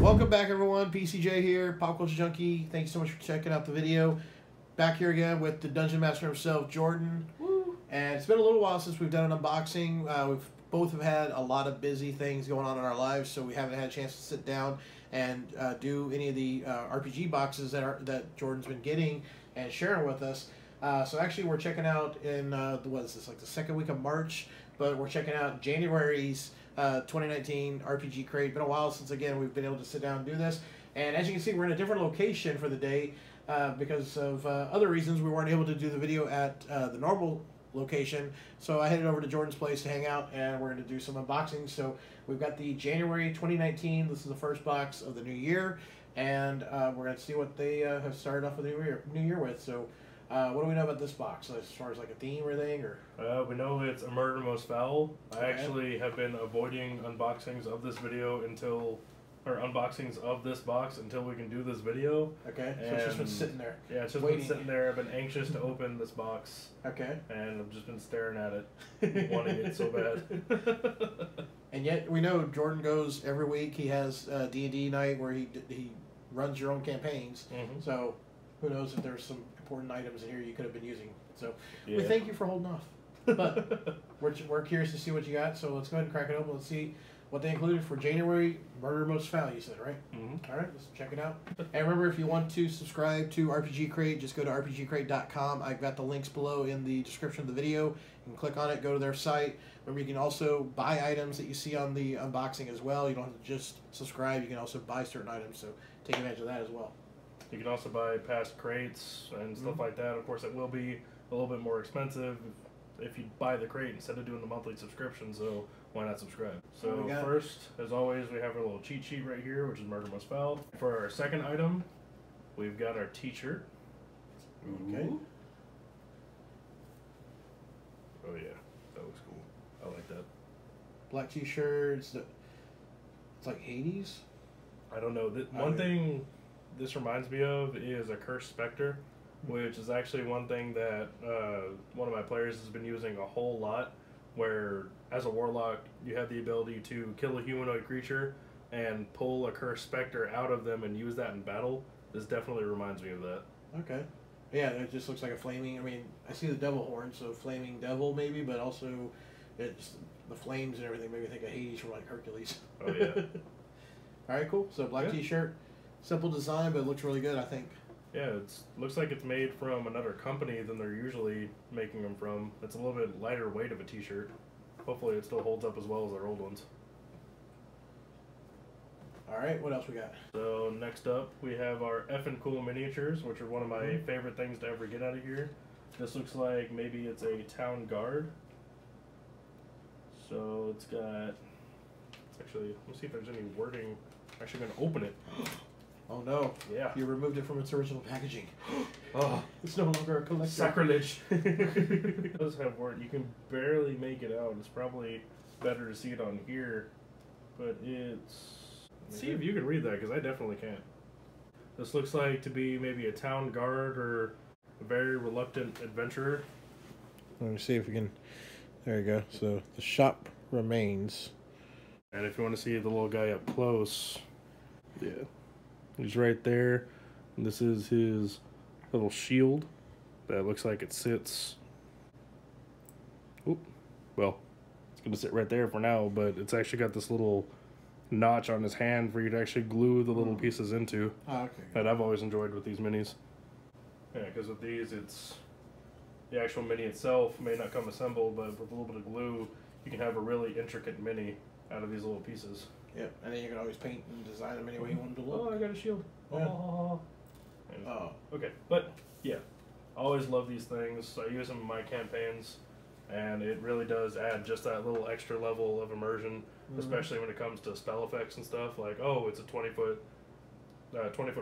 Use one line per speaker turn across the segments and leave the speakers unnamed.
Welcome back, everyone. PCJ here, Pop Culture Junkie. Thank you so much for checking out the video. Back here again with the Dungeon Master himself, Jordan. Woo. And it's been a little while since we've done an unboxing. We've both have had a lot of busy things going on in our lives, so we haven't had a chance to sit down and do any of the RPG boxes that Jordan's been getting and sharing with us. So actually, we're checking out in what is this, like the second week of March? But we're checking out January's 2019 RPG crate. Been a while since, again, we've been able to sit down and do this. And as you can see, we're in a different location for the day because of other reasons. We weren't able to do the video at the normal location. So I headed over to Jordan's place to hang out, and we're going to do some unboxings. So we've got the January 2019. This is the first box of the new year. And we're going to see what they have started off with the new year with. So what do we know about this box as far as like a theme or anything? Or
we know it's a murder most foul. I actually have been avoiding unboxings of this video unboxings of this box until we can do this video.
Okay, so it's just been sitting there.
Yeah, it's just been sitting there. I've been anxious to open this box.
Okay.
And I've just been staring at it, wanting it so bad.
And yet we know Jordan goes every week. He has D&D night where he runs your own campaigns. Mm-hmm. So who knows if there's some important items in here you could have been using. So we thank you for holding off. But we're curious to see what you got. So let's go ahead and crack it open. Let's see what they included for January Murder Most Foul, you said, right? Mm-hmm. All right, let's check it out. And remember, if you want to subscribe to RPG Crate, just go to rpgcrate.com. I've got the links below in the description of the video. You can click on it, go to their site. Remember, you can also buy items that you see on the unboxing as well. You don't have to just subscribe. You can also buy certain items, so take advantage of that as well.
You can also buy past crates and stuff like that. Of course, it will be a little bit more expensive if you buy the crate instead of doing the monthly subscription, so why not subscribe? So first, as always, we have our little cheat sheet right here, which is Murder Most Foul. For our second item, we've got our t-shirt.
Okay.
Oh yeah, that looks cool. I like that.
Black t-shirts. It's like Hades?
I don't know. One thing this reminds me of is a Cursed Spectre, which is actually one thing that one of my players has been using a whole lot, where as a warlock you have the ability to kill a humanoid creature and pull a Cursed Spectre out of them and use that in battle. This definitely reminds me of that.
Okay. Yeah, it just looks like a flaming, I mean, I see the devil horn, so flaming devil maybe, but also it's the flames and everything made me think of Hades from like Hercules.
Oh yeah.
Alright, cool. So black t-shirt. Simple design, but it looks really good, I think.
Yeah, it looks like it's made from another company than they're usually making them from. It's a little bit lighter weight of a t-shirt. Hopefully it still holds up as well as our old ones.
Alright, what else we got?
So next up, we have our effing cool miniatures, which are one of my favorite things to ever get out of here. This looks like maybe it's a town guard. So it's actually, let's see if there's any wording. I'm actually going to open it.
Oh no.
Yeah.
You removed it from its original packaging. Oh, it's no longer a collector.
Sacrilege. It does have word. You can barely make it out. It's probably better to see it on here. But it's... Let's see if you can read that, because I definitely can't. This looks like to be maybe a town guard or a very reluctant adventurer.
Let me see if we can... There you go. So, the shop remains.
And if you want to see the little guy up close... Yeah. He's right there. And this is his little shield that looks like it sits. Oop. Well, it's going to sit right there for now, but it's actually got this little notch on his hand for you to actually glue the little pieces into.
Oh, okay.
That I've always enjoyed with these minis. Yeah, because with these, it's the actual mini itself may not come assembled, but with a little bit of glue, you can have a really intricate mini out of these little pieces.
Yep, and then you can always paint and design them any way you want them to look.
Oh, I got a shield.
Yeah.
Oh. Okay, but yeah, I always love these things. I use them in my campaigns, and it really does add just that little extra level of immersion, especially when it comes to spell effects and stuff. Like, oh, it's a 20-foot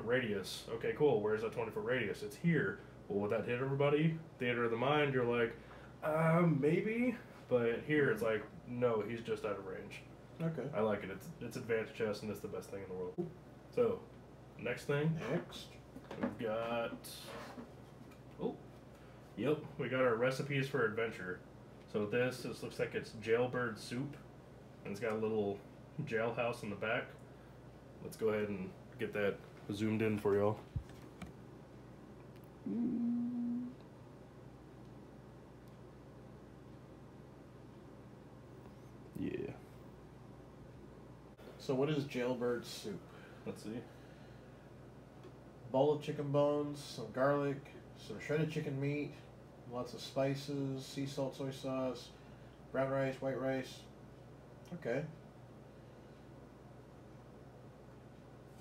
radius. Okay, cool. Where's that 20-foot radius? It's here. Well, would that hit everybody? Theater of the mind. You're like, maybe, but here it's like, no, he's just out of range.
Okay.
I like it. It's advanced chess, and it's the best thing in the world. So, next thing.
Next.
We've got... Oh. Yep. We got our recipes for adventure. So this looks like it's jailbird soup. And it's got a little jailhouse in the back. let's go ahead and get that zoomed in for y'all. Yeah.
So what is jailbird soup?
Let's see.
Bowl of chicken bones, some garlic, some shredded chicken meat, lots of spices, sea salt, soy sauce, brown rice, white rice. Okay.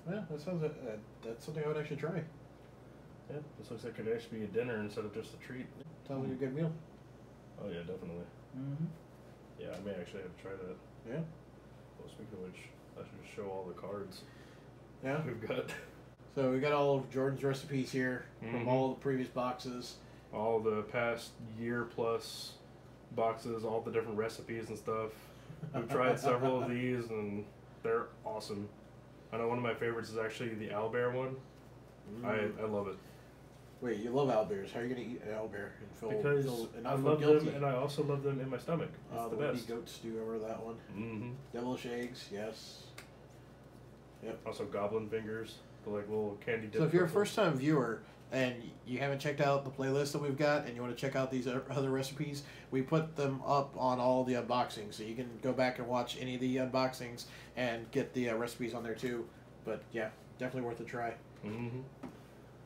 Yeah, that sounds that's something I would actually try.
Yeah, this looks like it could actually be a dinner instead of just a treat.
Sounds like a good meal.
Oh yeah, definitely.
Mm-hmm.
Yeah, I may actually have to try that.
Yeah.
Well, speaking of which, I should just show all the cards.
Yeah.
We've got.
So we got all of Jordan's recipes here from all the previous boxes.
All the past year plus boxes, all the different recipes and stuff. We've tried several of these and they're awesome. I know one of my favorites is actually the owlbear one. I love it.
Wait, you love owlbears. How are you going to eat an owlbear
because
and
I
not
love
guilty?
them and I also love them in my stomach. It's the best.
Goat stew, remember that one?
Mm-hmm.
Devilish eggs, yes. Yep.
Also goblin fingers, the like little candy dip.
So if you're a first-time viewer and you haven't checked out the playlist that we've got and you want to check out these other recipes, we put them up on all the unboxings. So you can go back and watch any of the unboxings and get the recipes on there too. But yeah, definitely worth a try.
Mm-hmm.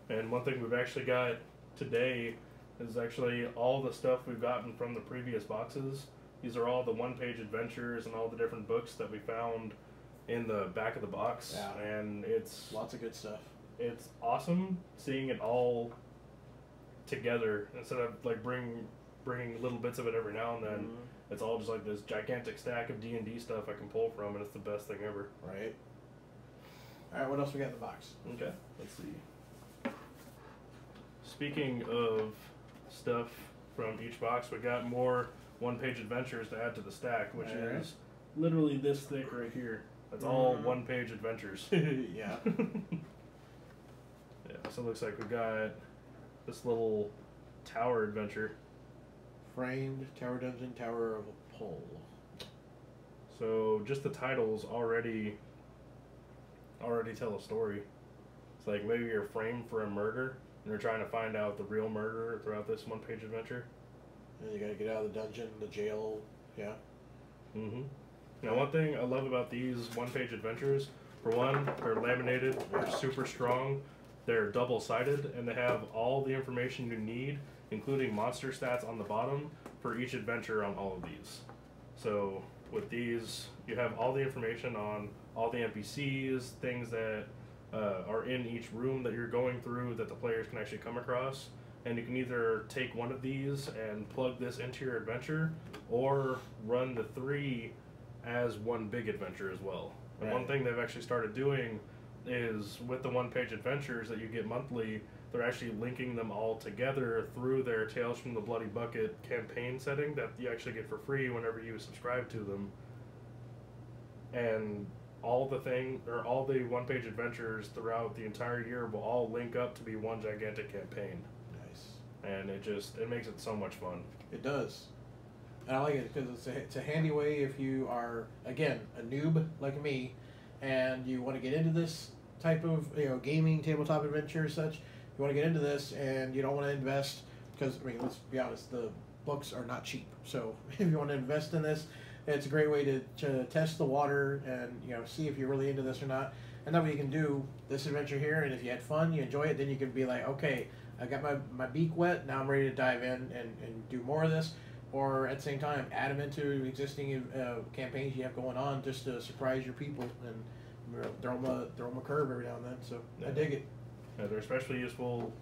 And one thing we've actually got today is actually all the stuff we've gotten from the previous boxes. These are all the one-page adventures and all the different books that we found in the back of the box.
Yeah.
And it's
Lots of good stuff.
It's awesome seeing it all together instead of like bringing little bits of it every now and then. Mm-hmm. It's all just like this gigantic stack of D&D stuff I can pull from, and it's the best thing ever.
Right. All right, what else we got in the box?
Okay, let's see. Speaking of stuff from each box, we got more one-page adventures to add to the stack, which is literally this thick right here. That's all one-page adventures.
Yeah.
Yeah, so it looks like we got this little tower adventure.
Framed, Tower Dungeon, Tower of a Pole.
So just the titles already tell a story. It's like maybe you're framed for a murder and you're trying to find out the real murderer throughout this one-page adventure.
And you gotta get out of the dungeon, the jail, yeah.
Mm-hmm. Now one thing I love about these one-page adventures, for one, they're laminated, they're super strong, they're double-sided, and they have all the information you need, including monster stats on the bottom for each adventure on all of these. So with these, you have all the information on all the NPCs, things that are in each room that you're going through that the players can actually come across. And you can either take one of these and plug this into your adventure, or run the 3 as one big adventure as well. And one thing they've actually started doing is with the one-page adventures that you get monthly, they're actually linking them all together through their Tales from the Bloody Bucket campaign setting that you actually get for free whenever you subscribe to them. And all the one-page adventures throughout the entire year will all link up to be one gigantic campaign.
Nice.
And it makes it so much fun.
It does. And I like it because it's a handy way if you are, again, a noob like me, and you want to get into this type of gaming, tabletop adventure and such. You want to get into this and you don't want to invest, because, I mean, let's be honest, the books are not cheap. So if you want to invest in this, it's a great way to test the water and see if you're really into this or not. And that way you can do this adventure here, and if you had fun, you enjoy it, then you can be like, okay, I got my beak wet, now I'm ready to dive in and do more of this. Or at the same time, add them into existing campaigns you have going on just to surprise your people and throw them a curve every now and then. So yeah. I dig it.
Yeah, they're especially useful.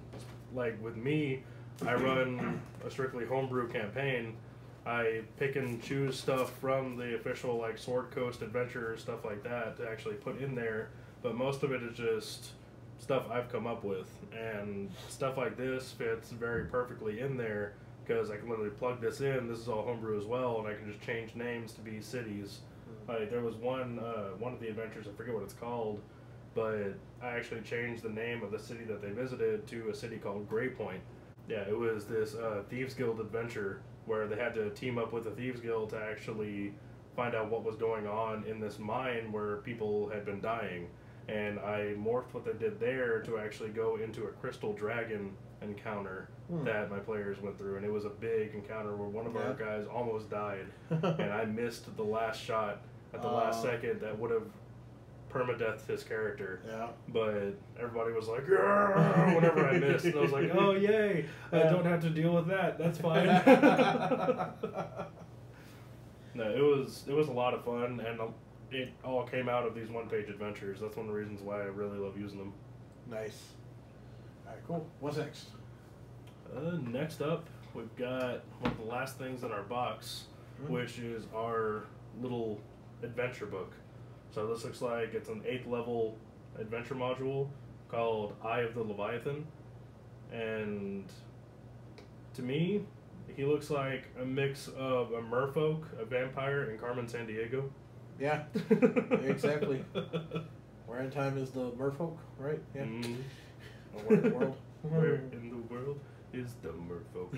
Like with me, I run a strictly homebrew campaign. I pick and choose stuff from the official like Sword Coast Adventure stuff like that to actually put in there, but most of it is just stuff I've come up with, and stuff like this fits very perfectly in there because I can literally plug this in. This is all homebrew as well, and I can just change names to be cities. Like there was one of the adventures, I forget what it's called, but I actually changed the name of the city that they visited to a city called Grey Point. Yeah, it was this Thieves Guild adventure where they had to team up with the Thieves Guild to actually find out what was going on in this mine where people had been dying. and I morphed what they did there to actually go into a crystal dragon encounter that my players went through, and it was a big encounter where one of our guys almost died, and I missed the last shot at the last second that would have permadeathed his character.
Yeah.
But everybody was like, "Yeah!" whenever I missed, and I was like, "Oh yay! I don't have to deal with that. That's fine." No, it was a lot of fun, and it all came out of these one-page adventures. That's one of the reasons why I really love using them.
Nice. All right, cool. What's next?
Next up, we've got one of the last things in our box, which is our little adventure book. So this looks like it's an 8th level adventure module called Eye of the Leviathan, and to me, he looks like a mix of a merfolk, a vampire, and Carmen Sandiego.
Yeah, exactly. Where in time is the merfolk, right? Yeah. Where in the world?
Where in the world is the merfolk?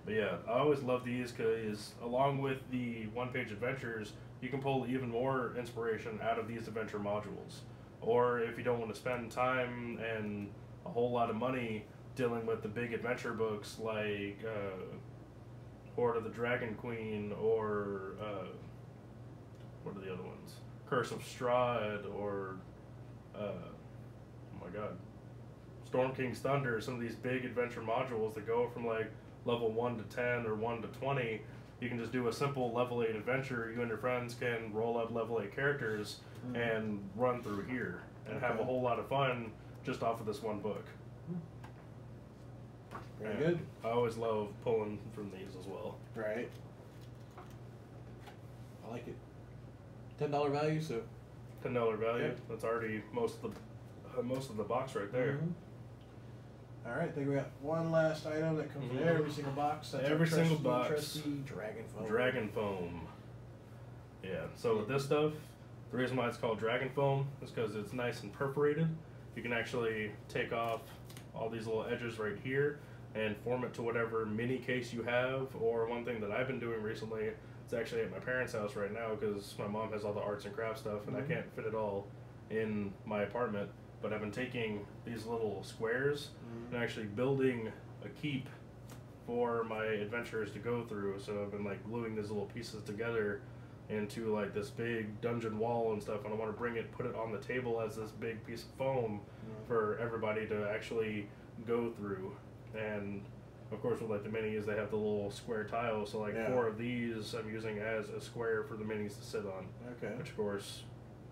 But yeah, I always love these because along with the one-page adventures, you can pull even more inspiration out of these adventure modules. Or if you don't want to spend time and a whole lot of money dealing with the big adventure books like Horde of the Dragon Queen, or what are the other ones? Curse of Strahd, or oh my god, Storm King's Thunder. Some of these big adventure modules that go from like level 1 to 10 or 1 to 20. You can just do a simple level 8 adventure. You and your friends can roll up level 8 characters and run through here and have a whole lot of fun just off of this one book.
Very good.
I always love pulling from these as well.
Right. I like it. $10 value, so.
$10 value.
Yep.
That's already most of the box right there.
All right, I think we got one last item that comes in every single box. That's
every single box.
Trusty Dragon Foam.
Dragon Foam. Yeah. So with this stuff, the reason why it's called Dragon Foam is because it's nice and perforated. You can actually take off all these little edges right here and form it to whatever mini case you have. Or one thing that I've been doing recently, it's actually at my parents' house right now because my mom has all the arts and crafts stuff, and I can't fit it all in my apartment. But I've been taking these little squares and actually building a keep for my adventurers to go through. So I've been like gluing these little pieces together into like this big dungeon wall and stuff, and I want to put it on the table as this big piece of foam for everybody to actually go through. And of course with like the minis, they have the little square tiles, so like 4 of these I'm using as a square for the minis to sit on. Okay. Which of course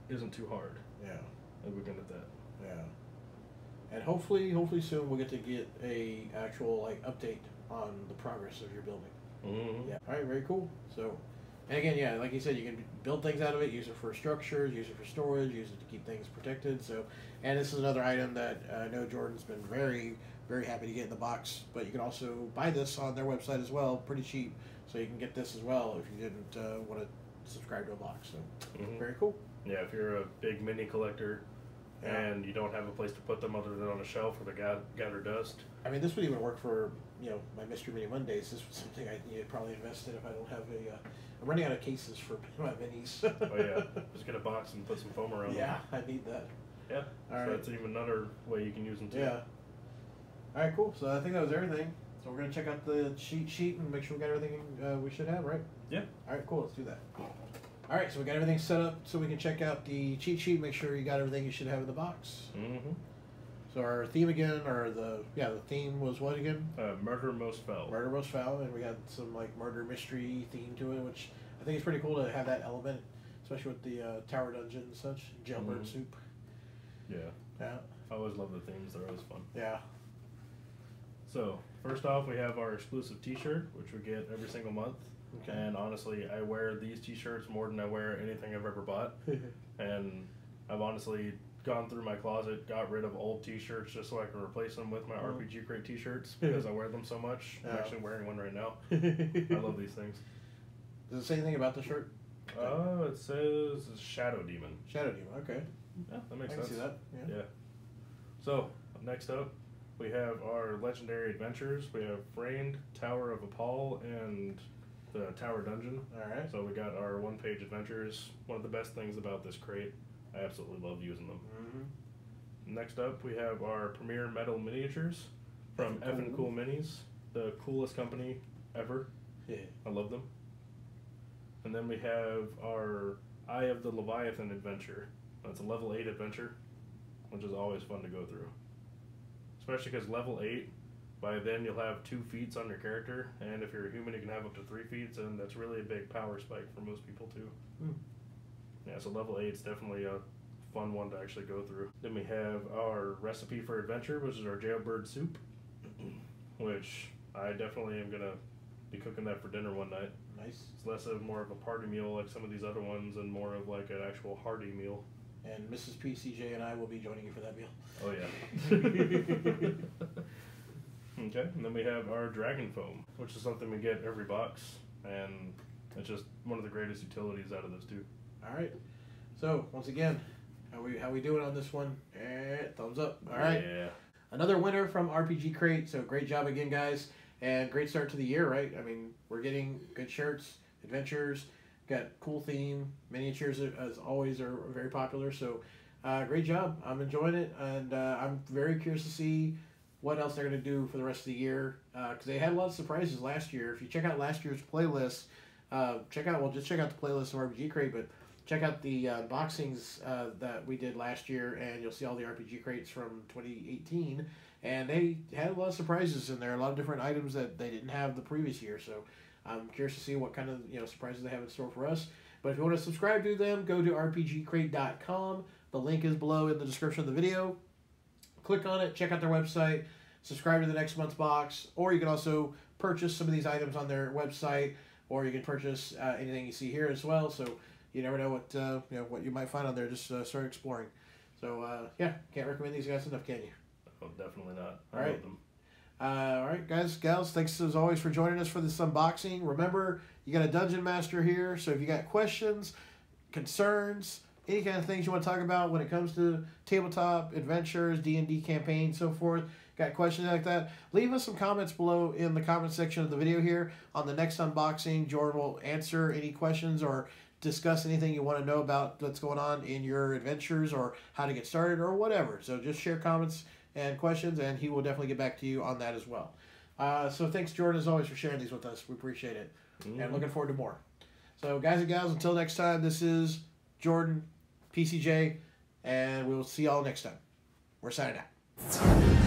isn't too hard. Yeah. And we're good at that.
Yeah. And hopefully soon we'll get a actual like update on the progress of your building. Yeah. All right, very cool. So, and again, yeah, like you said, you can build things out of it, use it for structures, use it for storage, use it to keep things protected. So, and this is another item that I know Jordan's been very, very happy to get in the box. But you can also buy this on their website as well, pretty cheap. So you can get this as well if you didn't want to subscribe to a box. So, very cool.
Yeah, if you're a big mini collector and you don't have a place to put them other than on a shelf where they gather dust.
I mean, this would even work for, my Mystery Mini Mondays. This was something I need to probably invest in if I don't have I'm running out of cases for my minis.
Oh yeah, just get a box and put some foam around them.
Yeah, I need that.
Yeah, so that's even another way you can use them too.
Yeah. All right, cool. So I think that was everything. So we're going to check out the cheat sheet and make sure we got everything we should have, right?
Yeah.
All right, cool. Let's do that. All right, so we got everything set up so we can check out the cheat sheet, make sure you got everything you should have in the box. So our theme again, or the theme was what again?
Murder Most Foul.
Murder Most Foul, and we got some like murder mystery theme to it, which I think is pretty cool to have that element, especially with the tower dungeon and such, jailbird soup.
Yeah.
Yeah.
I always love the themes; they're always fun.
Yeah.
So first off, we have our exclusive T-shirt, which we get every single month. Okay. And honestly, I wear these T-shirts more than I wear anything I've ever bought. And I've honestly gone through my closet, got rid of old T-shirts just so I can replace them with my RPG Crate T-shirts because I wear them so much. I'm actually wearing one right now. I love these things.
Does it say anything about the shirt?
It says Shadow Demon.
Shadow Demon, okay.
Yeah, that makes sense.
I can see that, yeah.
So, next up, we have our Legendary Adventures. We have Framed, Tower of Apal, and the Tower Dungeon.
Alright.
So we got our one-page adventures. One of the best things about this crate. I absolutely love using them. Next up, we have our Premier Metal Miniatures from Effin' Cool Minis. The coolest company ever.
Yeah.
I love them. And then we have our Eye of the Leviathan adventure. That's a level 8 adventure, which is always fun to go through. Especially because level 8, by then you'll have 2 feats on your character, and if you're a human you can have up to 3 feats, and that's really a big power spike for most people too. Yeah, so level 8 is definitely a fun one to actually go through. Then we have our Recipe for Adventure, which is our jailbird soup, which I definitely am going to be cooking that for dinner one night.
Nice.
It's less of more of a party meal like some of these other ones and more of like an actual hearty meal.
And Mrs. PCJ and I will be joining you for that meal.
Oh yeah. Okay, and then we have our Dragon Foam, which is something we get every box, and it's just one of the greatest utilities out of those two.
Alright. So, once again, how we doing on this one? Thumbs up. Alright.
Yeah.
Another winner from RPG Crate, so great job again, guys. And great start to the year, right? I mean, we're getting good shirts, adventures, got cool theme, miniatures as always are very popular. So, great job. I'm enjoying it, and I'm very curious to see what else they're going to do for the rest of the year, because they had a lot of surprises last year. If you check out last year's playlist, just check out the playlist of RPG Crate, but check out the unboxings that we did last year, and you'll see all the RPG Crates from 2018. And they had a lot of surprises in there, a lot of different items that they didn't have the previous year. So I'm curious to see what kind of surprises they have in store for us. But if you want to subscribe to them, go to rpgcrate.com. The link is below in the description of the video. Click on it, check out their website, subscribe to the next month's box, or you can also purchase some of these items on their website, or you can purchase anything you see here as well. So you never know what you might find on there. Just start exploring. So yeah, can't recommend these guys enough, can you?
Oh, definitely not.
I
love them.
All right, guys, gals, thanks as always for joining us for this unboxing. Remember, you got a Dungeon Master here, so if you got questions, concerns, any kind of things you want to talk about when it comes to tabletop, adventures, D&D campaigns, so forth, got questions like that, leave us some comments below in the comment section of the video here. On the next unboxing, Jordan will answer any questions or discuss anything you want to know about what's going on in your adventures or how to get started or whatever. So just share comments and questions, and he will definitely get back to you on that as well. So thanks, Jordan, as always, for sharing these with us. We appreciate it. And looking forward to more. So guys and gals, until next time, this is Jordan, PCJ, and we will see y'all next time. We're signing out.